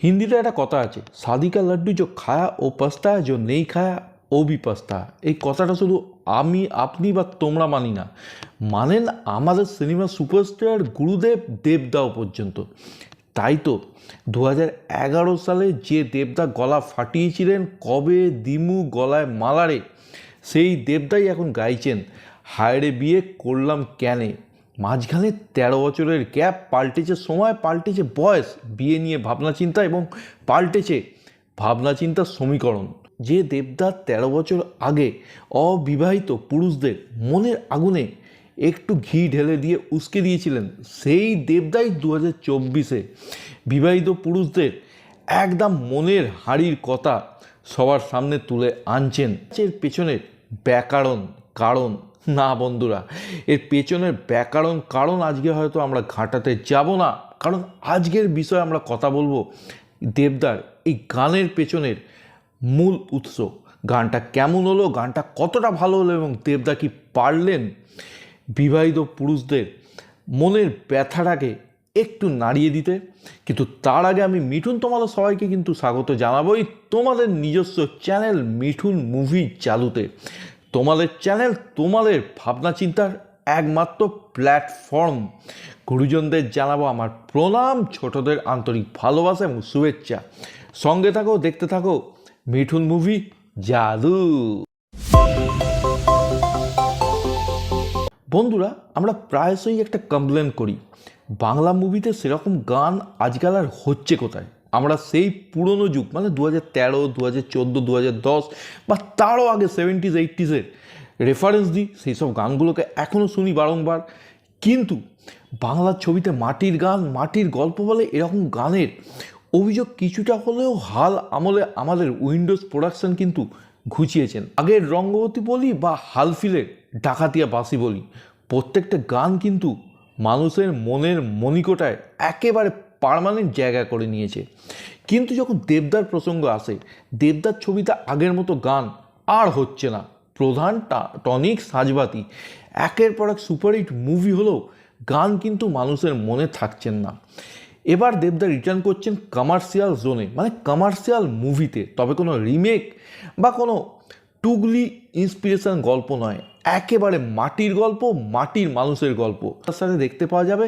হিন্দিতে একটা কথা আছে, শাদি কা লাড্ডু जो খায়া ও পস্তায়, जो নেই খায়া ও ভি পস্তায়। এই কথাটা শুধু আমি, আপনি বা তোমরা মানি না, মানেন আমাদের সিনেমা সুপারস্টার গুরুদেব দেবদাও পর্যন্ত। তাই তো 2011 সালে যে দেবদা গলা ফাটিয়েছিলেন, কবে দিমু গলায় মালারে, সেই দেবদাই এখন গাইছেন হায়রে বিয়ে করলাম ক্যানে। মাঝখানে 13 বছরের গ্যাপ, পাল্টেছে সময়, পাল্টেছে বয়স, বিয়ে নিয়ে ভাবনা চিন্তা এবং পাল্টেছে ভাবনা চিন্তার সমীকরণ। যে দেবদা 13 বছর আগে অবিবাহিত পুরুষদের মনের আগুনে একটু ঘি ঢেলে দিয়ে উস্কে দিয়েছিলেন, সেই দেবদাই 2024-এ বিবাহিত পুরুষদের একদম মনের হাঁড়ির কথা সবার সামনে তুলে আনছেন। এর পেছনের ব্যাকরণ কারণ না বন্ধুরা, এর পেছনের ব্যাকরণ কারণ আজকে হয়তো আমরা ঘাটাতে যাব না, কারণ আজকের বিষয়ে আমরা কথা বলবো দেবদার এই গানের পেছনের মূল উৎস। গানটা কেমন হলো, গানটা কতটা ভালো হলো এবং দেবদা কি পারলেন বিবাহিত পুরুষদের মনের ব্যথাটাকে একটু নাড়িয়ে দিতে। কিন্তু তার আগে আমি মিঠুন তোমাদের সবাইকে কিন্তু স্বাগত জানাবোই তোমাদের নিজস্ব চ্যানেল মিঠুন মুভি চালুতে। তোমাদের চ্যানেল তোমাদের ভাবনা চিন্তার একমাত্র প্ল্যাটফর্ম। গুরুজনদের জানাবো আমার প্রণাম, ছোটদের আন্তরিক ভালোবাসা এবং শুভেচ্ছা। সঙ্গে থাকো, দেখতে থাকো মিঠুন মুভি জাদু। বন্ধুরা, আমরা প্রায়শই একটা কমপ্লেন করি, বাংলা মুভিতে সেরকম গান আজকাল আর হচ্ছে কোথায়। আমরা সেই পুরনো যুগ মানে 2013, 2014, 2010 বা তারও আগে 70s 80s রেফারেন্স দিই, সেই সব গানগুলোকে এখনও শুনি বারংবার। কিন্তু বাংলার ছবিতে মাটির গান, মাটির গল্প বলে এরকম গানের অভিযোগ কিছুটা হলেও হাল আমলে আমাদের উইন্ডোজ প্রোডাকশন কিন্তু ঘুচিয়েছেন। আগের রঙ্গবতী বলি বা হালফিলের ডাকাতিয়া বাসি বলি, প্রত্যেকটা গান কিন্তু মানুষের মনের মণিকোটায় একেবারে পার্মানেন্ট জায়গা করে নিয়েছে। কিন্তু যখন দেবদার প্রসঙ্গ আসে, দেবদার ছবিতে আগের মতো গান আর হচ্ছে না। প্রধান টনিক সাজবাতি একের পর এক সুপারহিট মুভি হলেও গান কিন্তু মানুষের মনে থাকছেন না। এবার দেবদা রিটার্ন করছেন কমার্শিয়াল জোনে, মানে কমার্শিয়াল মুভিতে, তবে কোনো রিমেক বা কোনো টুগলি ইন্সপিরেশন গল্প নয়, একেবারে মাটির গল্প, মাটির মানুষের গল্প। তার সাথে দেখতে পাওয়া যাবে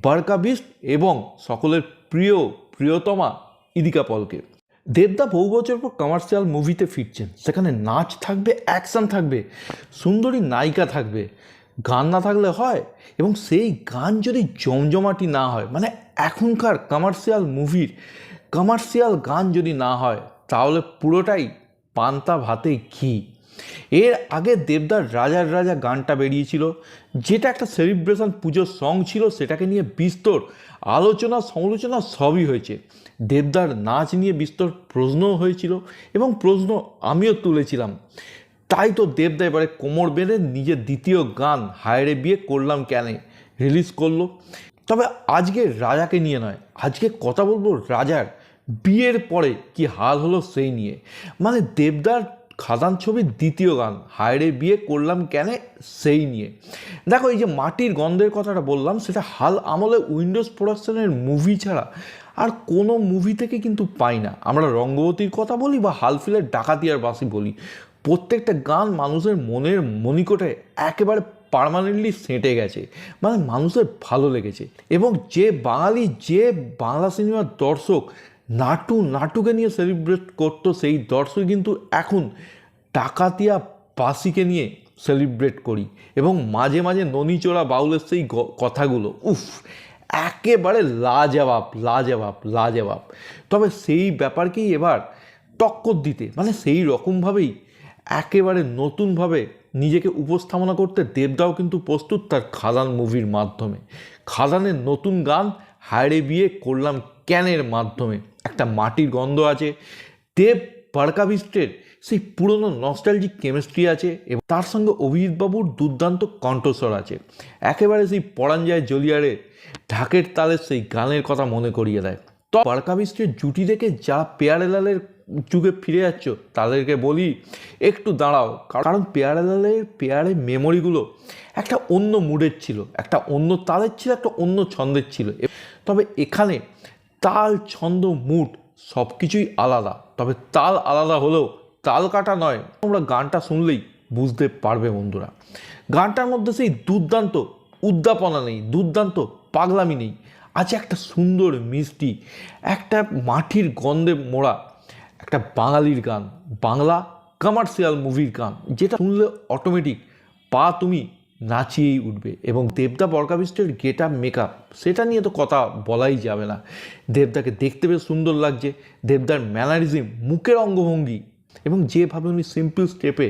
বারকা বিস্ট এবং সকলের প্রিয়তমা ইদিকা পলকে। দেবদা বহু বছর পর কমার্শিয়াল মুভিতে ফিরছেন, সেখানে নাচ থাকবে, অ্যাকশন থাকবে, সুন্দরী নায়িকা থাকবে। গান না থাকলে হয়? এবং সেই গান যদি জমজমাটি না হয়, মানে এখনকার কমার্শিয়াল মুভির কমার্শিয়াল গান যদি না হয়, তাহলে পুরোটাই পান্তা ভাতে ঘি। এর আগে দেবদার রাজার রাজা গানটা বেরিয়েছিল, যেটা একটা সেলিব্রেশন পুজোর সং ছিল, সেটাকে নিয়ে বিস্তর আলোচনা সমালোচনা সবই হয়েছে। দেবদার নাচ নিয়ে বিস্তর প্রশ্নও হয়েছিল এবং প্রশ্ন আমিও তুলেছিলাম। তাই তো দেবদা এবারে কোমর বেঁধে নিজের দ্বিতীয় গান হায়রে বিয়ে করলাম ক্যানে রিলিজ করলো। তবে আজকে রাজাকে নিয়ে নয়, আজকে কথা বলবো রাজার বিয়ের পরে কি হাল হলো সেই নিয়ে, মানে দেবদার খাদান ছবির দ্বিতীয় গান হায়রে বিয়ে করলাম ক্যানে সেই নিয়ে। দেখো, এই যে মাটির গন্ধের কথাটা বললাম, সেটা হাল আমলে উইন্ডোজ প্রোডাকশনের মুভি ছাড়া আর কোনো মুভি থেকে কিন্তু পাই না। আমরা রঙ্গবতীর কথা বলি বা হালফিলের ডাকাতিয়ার বাসি বলি, প্রত্যেকটা গান মানুষের মনের মণিকোটে একেবারে পার্মানেন্টলি সেঁটে গেছে, মানে মানুষের ভালো লেগেছে। এবং যে বাংলা সিনেমার দর্শক নাটুকে নিয়ে সেলিব্রেট করতো, সেই দর্শক কিন্তু এখন ডাকাতিয়া বাসিকে নিয়ে সেলিব্রেট করি। এবং মাঝে মাঝে ননিচোরা বাউলের সেই কথাগুলো উফ, একেবারে লাজবাব লাজবাব লাজবাব। তবে সেই ব্যাপারকেই এবার টক্কর দিতে, মানে সেই রকমভাবেই একেবারে নতুনভাবে নিজেকে উপস্থাপনা করতে দেবদাও কিন্তু প্রস্তুত তার খাদান মুভির মাধ্যমে। খাদানের নতুন গান হায়রে বিয়ে করলাম ক্যানের মাধ্যমে একটা মাটির গন্ধ আছে। দেব বারকা বিস্টের সেই পুরনো নস্টালজিক কেমিস্ট্রি আছে এবং তার সঙ্গে অভিজিৎ বাবুর দুর্দান্ত কণ্ঠস্বর আছে। একেবারে সেই পরাণ যায় জ্বলিয়ারে ঢাকের তালের সেই গানের কথা মনে করিয়ে দেয়। তো বারকা বিস্টের জুটি দেখে যা পেয়ারেলালের যুগে ফিরে যাচ্ছ, তাদেরকে বলি একটু দাঁড়াও, কারণ পেয়ারের মেমোরিগুলো একটা অন্য মুডের ছিল, একটা অন্য তালের ছিল, একটা অন্য ছন্দের ছিল। তবে এখানে তাল, ছন্দ, মুড সব কিছুই আলাদা, তবে তাল আলাদা হলেও তাল কাটা নয়। তোমরা গানটা শুনলেই বুঝতে পারবে বন্ধুরা। গানটার মধ্যে সেই দুর্দান্ত উদ্যাপনা নেই, দুর্দান্ত পাগলামি নেই, আছে একটা সুন্দর মিষ্টি, একটা মাটির গন্ধে মোড়া একটা বাঙালির গান, বাংলা কমার্শিয়াল মুভির গান, যেটা শুনলে অটোমেটিক পা তুমি নাচিয়েই উঠবে। এবং দেবদা বরকাবিস্টের গেট আপ মেকআপ, সেটা নিয়ে তো কথা বলাই যাবে না। দেবদাকে দেখতে বেশ সুন্দর লাগছে, দেবদার ম্যানারিজম, মুখের অঙ্গভঙ্গি এবং যেভাবে উনি সিম্পল স্টেপে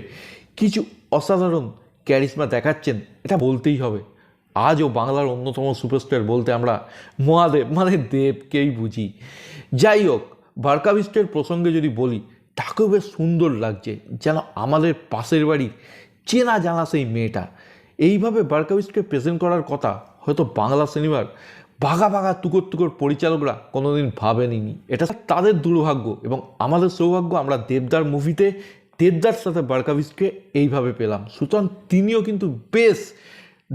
কিছু অসাধারণ ক্যারিশমা দেখাচ্ছেন, এটা বলতেই হবে। আজও বাংলার অন্যতম সুপারস্টার বলতে আমরা মহাদেব মানে দেবকেই বুঝি। যাই হোক, বারকাবিস্টের প্রসঙ্গে যদি বলি, তাকেও বেশ সুন্দর লাগছে, যেন আমাদের পাশের বাড়ির চেনা জানা সেই মেয়েটা। এইভাবে বারকাবিস্টকে প্রেজেন্ট করার কথা হয়তো বাংলা সিনেমার বাঘা বাঘা তুকর তুকর পরিচালকরা কোনোদিন ভাবেনি। এটা তাদের দুর্ভাগ্য এবং আমাদের সৌভাগ্য, আমরা দেবদার মুভিতে দেবদার সাথে বারকাবিস্টকে এইভাবে পেলাম। সুতরাং তিনিও কিন্তু বেশ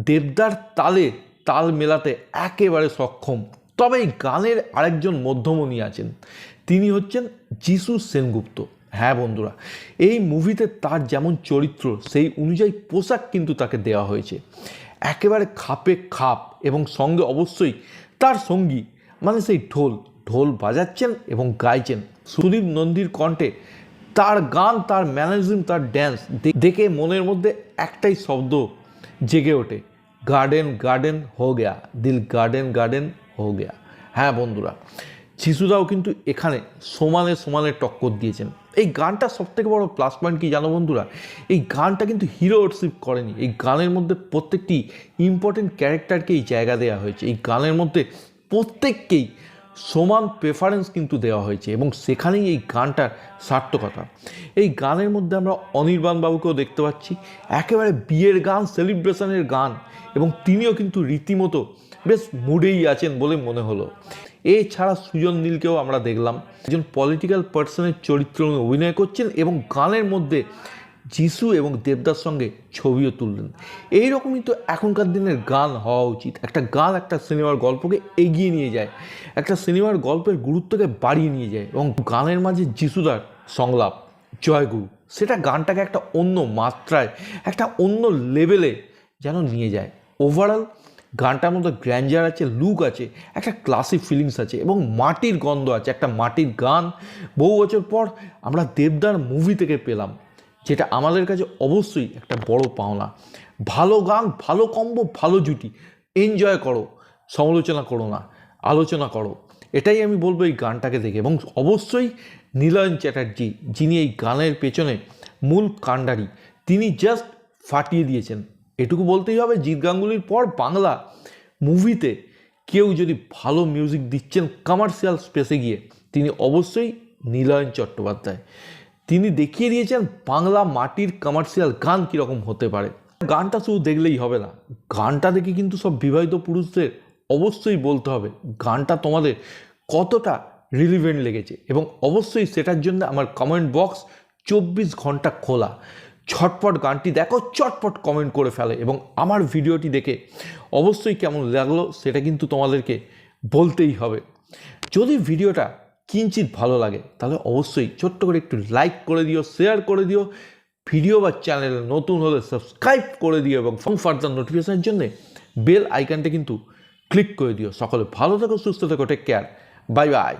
দেবদার তালে তাল মেলাতে একেবারে সক্ষম। তবে এই গানের আরেকজন মধ্যমণি আছেন, তিনি হচ্ছেন যিশু সেনগুপ্ত। হ্যাঁ বন্ধুরা, এই মুভিতে তার যেমন চরিত্র সেই অনুযায়ী পোশাক কিন্তু তাকে দেওয়া হয়েছে, একেবারে খাপে খাপ। এবং সঙ্গে অবশ্যই তার সঙ্গী মানে সেই ঢোল বাজাচ্ছেন এবং গাইছেন সুদীপ নন্দীর কণ্ঠে। তার গান, তার ম্যানারিজম, তার ড্যান্স দেখে মনের মধ্যে একটাই শব্দ জেগে ওঠে, গার্ডেন গার্ডেন হো গেয়া, দিল গার্ডেন গার্ডেন হো গেয়া। হ্যাঁ বন্ধুরা, যিশুদাও কিন্তু এখানে সমানে সমানে টক্কর দিয়েছেন। এই গানটা সবথেকে বড় প্লাস পয়েন্ট কি জানো বন্ধুরা, এই গানটা কিন্তু হিরো ওয়ার্শিপ করেনি। এই গানের মধ্যে প্রত্যেকটি ইম্পর্টেন্ট ক্যারেক্টারকেই জায়গা দেওয়া হয়েছে। এই গানের মধ্যে প্রত্যেককেই সমান প্রেফারেন্স কিন্তু দেওয়া হয়েছে এবং সেখানেই এই গানটার সার্থকতা। এই গানের মধ্যে আমরা অনির্বাণ বাবুকেও দেখতে পাচ্ছি, একেবারে বিয়ের গান, সেলিব্রেশনের গান, এবং তিনিও কিন্তু রীতিমতো বেশ মুডেই আছেন বলে মনে হলো। এছাড়া সুজন নীলকেও আমরা দেখলাম, একজন পলিটিক্যাল পার্সনের চরিত্র অভিনয় করছেন এবং গানের মধ্যে যিশু এবং দেবদার সঙ্গে ছবিও তুললেন। এইরকমই তো এখনকার দিনের গান হওয়া উচিত। একটা গান একটা সিনেমার গল্পকে এগিয়ে নিয়ে যায়, একটা সিনেমার গল্পের গুরুত্বকে বাড়িয়ে নিয়ে যায়। এবং গানের মাঝে যিশুদার সংলাপ জয়গুরু, সেটা গানটাকে একটা অন্য মাত্রায়, একটা অন্য লেভেলে যেন নিয়ে যায়। ওভারঅল গানটার মধ্যে গ্র্যান্ডার আছে, লুক আছে, একটা ক্লাসিক ফিলিংস আছে এবং মাটির গন্ধ আছে। একটা মাটির গান বহু বছর পর আমরা দেবদার মুভি থেকে পেলাম, যেটা আমাদের কাছে অবশ্যই একটা বড় পাওনা। ভালো গান, ভালো কম্বো, ভালো জুটি, এনজয় করো, সমালোচনা করো না, আলোচনা করো। এটাই আমি বলবো এই গানটাকে দেখে। এবং অবশ্যই নীলয়ন চ্যাটার্জি, যিনি এই গানের পেছনে মূল কাণ্ডারি, তিনি জাস্ট ফাটিয়ে দিয়েছেন। এটুকু বলতেই হবে, জিৎ গাঙ্গুলির পর বাংলা মুভিতে কেউ যদি ভালো মিউজিক দিচ্ছেন কমার্শিয়াল স্পেসে গিয়ে, তিনি অবশ্যই নীলয়ন চট্টোপাধ্যায়। তিনি দেখিয়ে দিয়েছেন বাংলা মাটির কমার্শিয়াল গান কীরকম হতে পারে। গানটা শুধু দেখলেই হবে না, গানটা দেখে কিন্তু সব বিবাহিত পুরুষদের অবশ্যই বলতে হবে গানটা তোমাদের কতটা রিলিভেন্ট লেগেছে। এবং অবশ্যই সেটার জন্য আমার কমেন্ট বক্স 24 ঘন্টা খোলা। ঝটপট গানটি দেখো, চটপট কমেন্ট করে ফেলে এবং আমার ভিডিওটি দেখে অবশ্যই কেমন লাগলো সেটা কিন্তু তোমাদেরকে বলতেই হবে। যদি ভিডিওটা কিঞ্চিত ভালো লাগে তাহলে অবশ্যই ছোট্ট করে একটু লাইক করে দিও, শেয়ার করে দিও, ভিডিও বা চ্যানেলে নতুন হলে সাবস্ক্রাইব করে দিও এবং ফার্দার নোটিফিকেশনের জন্য বেল আইকনটা কিন্তু ক্লিক করে দিও। সকলে ভালো থেকো, সুস্থ থেকো, টেক কেয়ার, বাই বাই।